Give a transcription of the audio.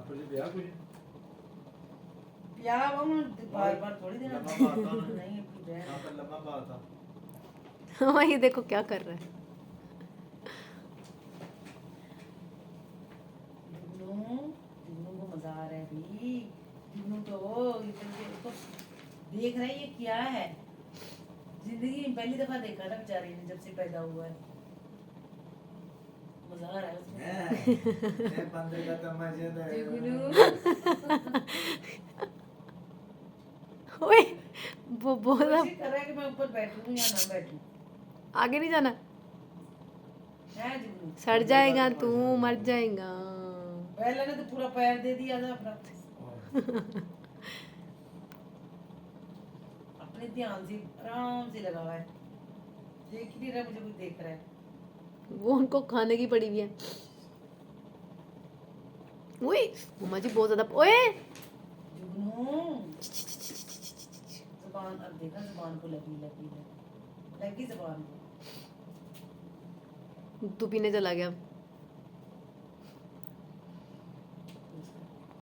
आपको जी ब्याह कुछ क्या वो बार थोड़ी देना लंबा बात था नहीं पूछे आपका लंबा बात था हाँ ये देखो क्या कर रहा है। जुगनू जुगनू को मजा आ रहा है भी जुगनू तो तो देख रहा है ये क्या है जिंदगी में पहली दफा देखा था बेचारे ने जब से पैदा हुआ है मजा आ रहा है उसको मैं बंदर का तमाशा जुगनू ओए वो बोला कोशिश कर रहा है कि मैं ऊपर बैठूं या ना बैठूं आगे नहीं जाना, है जुगनू सड़ जाएगा तू, मर जाएगा। पहले ने तो पूरा पैर दे दिया था अपना अपने ध्यान से आराम से लगा हुआ है देख ही नहीं रहा मुझे कुछ देख रहा है वो उनको खाने की पड़ी हुई है। ओए मम्मा जी बहुत ज्यादा ओए जुगनू जुबान अब देखा जुबान को लगी लगी लगी जुबान को तू पीने चला गया।